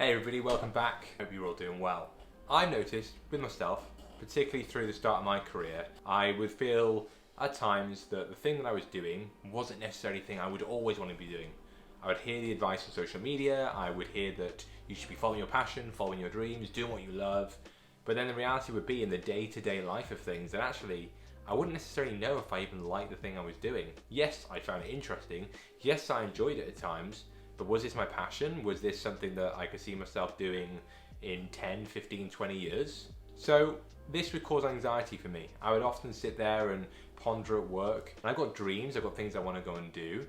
Hey everybody, welcome back. Hope you're all doing well. I've noticed with myself, particularly through the start of my career, I would feel at times that the thing that I was doing wasn't necessarily the thing I would always want to be doing. I would hear the advice on social media, I would hear that you should be following your passion, following your dreams, doing what you love, but then the reality would be in the day-to-day life of things that actually I wouldn't necessarily know if I even liked the thing I was doing. Yes, I found it interesting, yes, I enjoyed it at times, but was this my passion? Was this something that I could see myself doing in 10, 15, 20 years? So this would cause anxiety for me. I would often sit there and ponder at work. And I've got dreams, I've got things I want to go and do.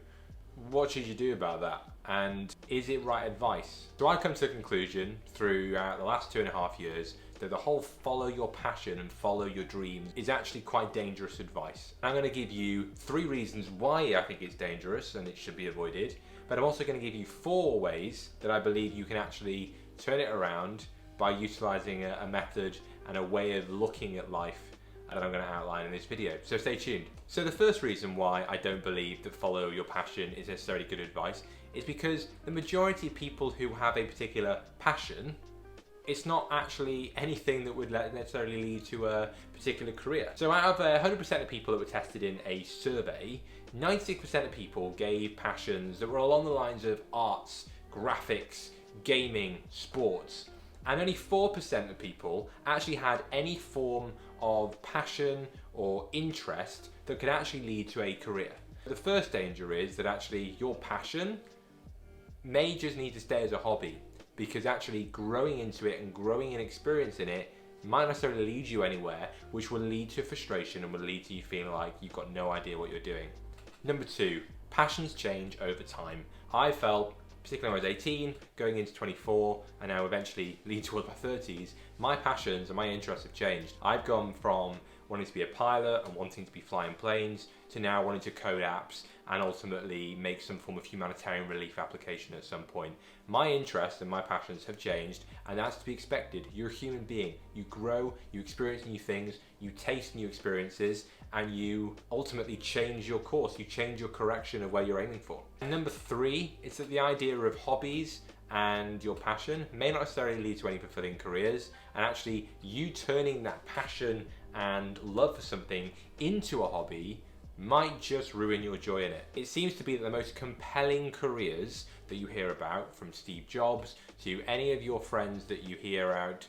What should you do about that? And is it right advice? So I've come to the conclusion throughout the last 2.5 years that the whole follow your passion and follow your dreams is actually quite dangerous advice. I'm going to give you 3 reasons why I think it's dangerous and it should be avoided, but I'm also going to give you 4 ways that I believe you can actually turn it around by utilizing a method and a way of looking at life that I'm going to outline in this video. So stay tuned. So the first reason why I don't believe that follow your passion is necessarily good advice is because the majority of people who have a particular passion, it's not actually anything that would necessarily lead to a particular career. So out of 100% of people that were tested in a survey, 96% of people gave passions that were along the lines of arts, graphics, gaming, sports, and only 4% of people actually had any form of passion or interest that could actually lead to a career. The first danger is that actually your passion may just need to stay as a hobby, because actually growing into it and growing an experience in it might not necessarily lead you anywhere, which will lead to frustration and will lead to you feeling like you've got no idea what you're doing. Number 2, passions change over time. I felt, particularly when I was 18, going into 24, and now eventually leading towards my 30s, my passions and my interests have changed. I've gone from wanting to be a pilot and wanting to be flying planes to now wanting to code apps and ultimately make some form of humanitarian relief application at some point. My interests and my passions have changed, and that's to be expected. You're a human being. You grow, you experience new things, you taste new experiences, and you ultimately change your course. You change your correction of where you're aiming for. And number 3, it's that the idea of hobbies and your passion may not necessarily lead to any fulfilling careers, and actually you turning that passion and love for something into a hobby might just ruin your joy in it. It seems to be that the most compelling careers that you hear about, from Steve Jobs to any of your friends that you hear out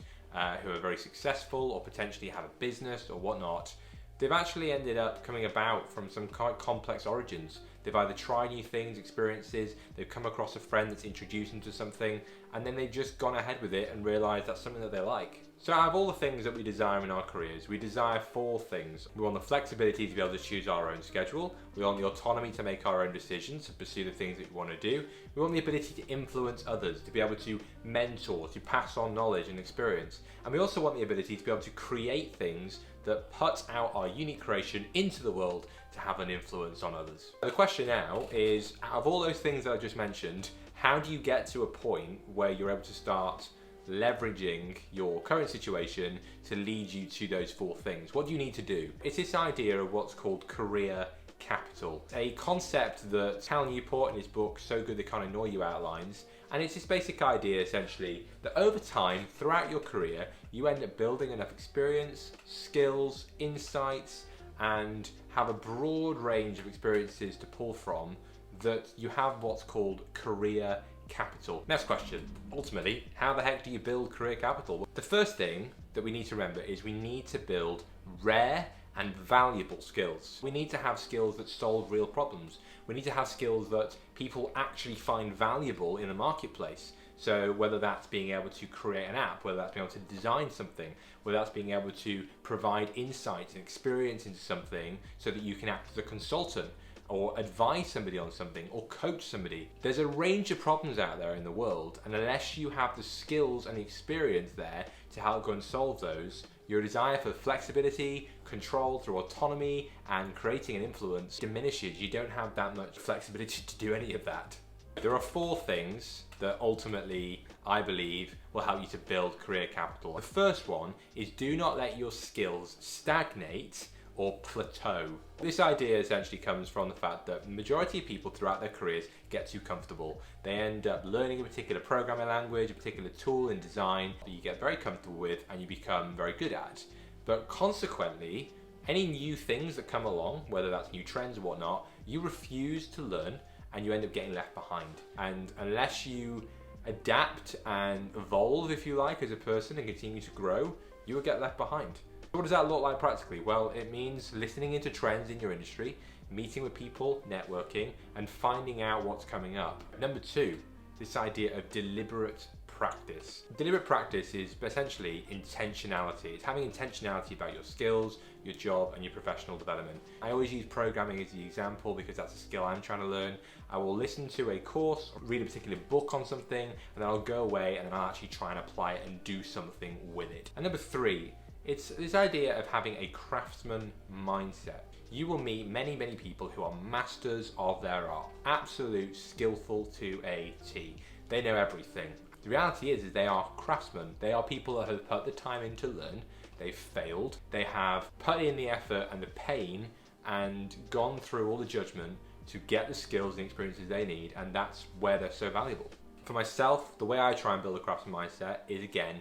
who are very successful or potentially have a business or whatnot, they've actually ended up coming about from some quite complex origins. They've either tried new things, experiences, they've come across a friend that's introduced them to something, and then they've just gone ahead with it and realised that's something that they like. So out of all the things that we desire in our careers, we desire 4 things. We want the flexibility to be able to choose our own schedule. We want the autonomy to make our own decisions, to pursue the things that we want to do. We want the ability to influence others, to be able to mentor, to pass on knowledge and experience. And we also want the ability to be able to create things that put out our unique creation into the world to have an influence on others. The question now is, out of all those things that I just mentioned, how do you get to a point where you're able to start leveraging your current situation to lead you to those 4 things? What do you need to do? It's this idea of what's called career capital, a concept that Cal Newport in his book So Good They Can't Ignore You outlines, and it's this basic idea essentially that over time throughout your career you end up building enough experience, skills, insights, and have a broad range of experiences to pull from that you have what's called career capital. Next question, ultimately, how the heck do you build career capital? The first thing that we need to remember is we need to build rare and valuable skills. We need to have skills that solve real problems. We need to have skills that people actually find valuable in the marketplace. So whether that's being able to create an app, whether that's being able to design something, whether that's being able to provide insights and experience into something so that you can act as a consultant, or advise somebody on something, or coach somebody. There's a range of problems out there in the world, and unless you have the skills and the experience there to help go and solve those, your desire for flexibility, control through autonomy, and creating an influence diminishes. You don't have that much flexibility to do any of that. There are 4 things that ultimately I believe will help you to build career capital. The first one is do not let your skills stagnate or plateau. This idea essentially comes from the fact that the majority of people throughout their careers get too comfortable. They end up learning a particular programming language, a particular tool in design that you get very comfortable with and you become very good at. But consequently, any new things that come along, whether that's new trends or whatnot, you refuse to learn and you end up getting left behind. And unless you adapt and evolve, if you like, as a person and continue to grow, you will get left behind. What does that look like practically? Well, it means listening into trends in your industry, meeting with people, networking, and finding out what's coming up. Number 2, this idea of deliberate practice. Deliberate practice is essentially intentionality. It's having intentionality about your skills, your job, and your professional development. I always use programming as the example because that's a skill I'm trying to learn. I will listen to a course, read a particular book on something, and then I'll go away and then I'll actually try and apply it and do something with it. And number 3, it's this idea of having a craftsman mindset. You will meet many people who are masters of their art, absolute skillful to a T. They know everything. The reality is they are craftsmen. They are people that have put the time in to learn. They've failed. They have put in the effort and the pain and gone through all the judgment to get the skills and experiences they need, and that's where they're so valuable. For myself, the way I try and build a craftsman mindset is, again,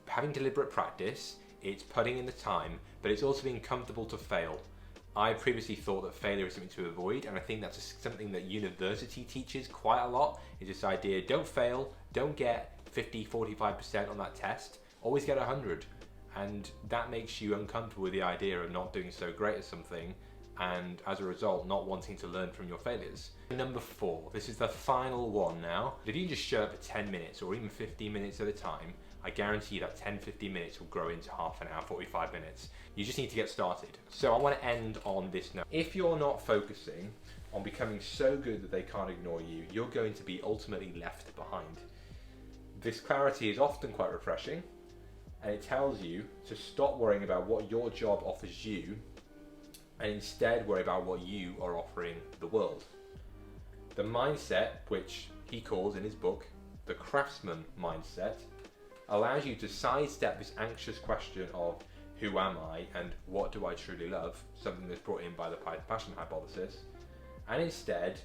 having deliberate practice. It's putting in the time, but it's also being comfortable to fail. I previously thought that failure is something to avoid, and I think that's something that university teaches quite a lot, is this idea, don't fail, don't get 50, 45% on that test, always get 100. And that makes you uncomfortable with the idea of not doing so great at something, and as a result, not wanting to learn from your failures. Number 4, this is the final one now. If you can just show up for 10 minutes or even 15 minutes at a time, I guarantee you that 10-15 minutes will grow into half an hour, 45 minutes. You just need to get started. So I want to end on this note. If you're not focusing on becoming so good that they can't ignore you, you're going to be ultimately left behind. This clarity is often quite refreshing, and it tells you to stop worrying about what your job offers you and instead worry about what you are offering the world. The mindset, which he calls in his book the craftsman mindset, allows you to sidestep this anxious question of who am I and what do I truly love, something that's brought in by the passion hypothesis, and instead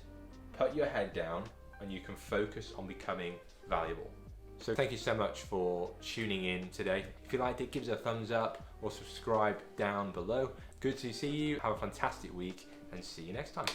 put your head down and you can focus on becoming valuable. So thank you so much for tuning in today. If you liked it, give us a thumbs up or subscribe down below. Good to see you, have a fantastic week, and see you next time.